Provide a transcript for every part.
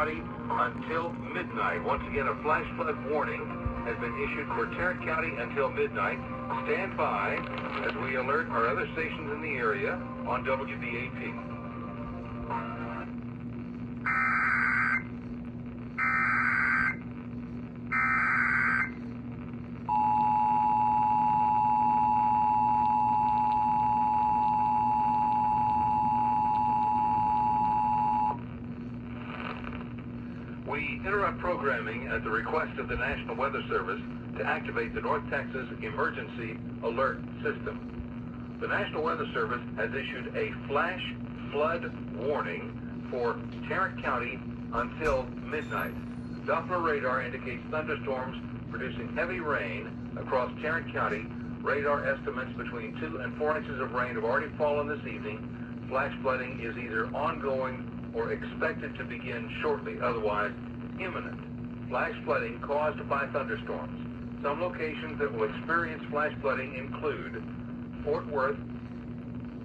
County until midnight. Once again, a flash flood warning has been issued for Tarrant County until midnight. Stand by as we alert our other stations in the area on WBAP. We interrupt programming at the request of the National Weather Service to activate the North Texas Emergency Alert System. The National Weather Service has issued a flash flood warning for Tarrant County until midnight. Doppler radar indicates thunderstorms producing heavy rain across Tarrant County. Radar estimates between 2 and 4 inches of rain have already fallen this evening. Flash flooding is either ongoing or expected to begin shortly, otherwise imminent. Flash flooding caused by thunderstorms. Some locations that will experience flash flooding include Fort Worth,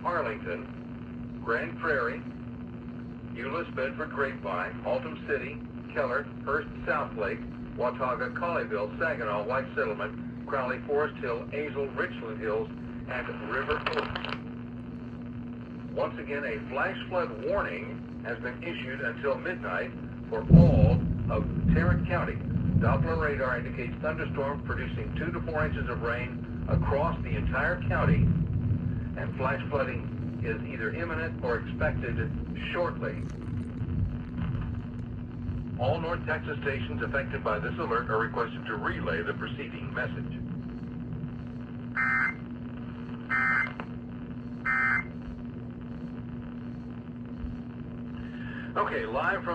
Arlington, Grand Prairie, Euless, Bedford, Grapevine, Altum City, Keller, Hurst, Southlake, Watauga, Colleyville, Saginaw, White Settlement, Crowley, Forest Hill, Azle, Richland Hills, and River Oaks. Once again, a flash flood warning has been issued until midnight for all of Tarrant County. Doppler radar indicates thunderstorms producing 2 to 4 inches of rain across the entire county, and flash flooding is either imminent or expected shortly. All North Texas stations affected by this alert are requested to relay the preceding message. Okay, live from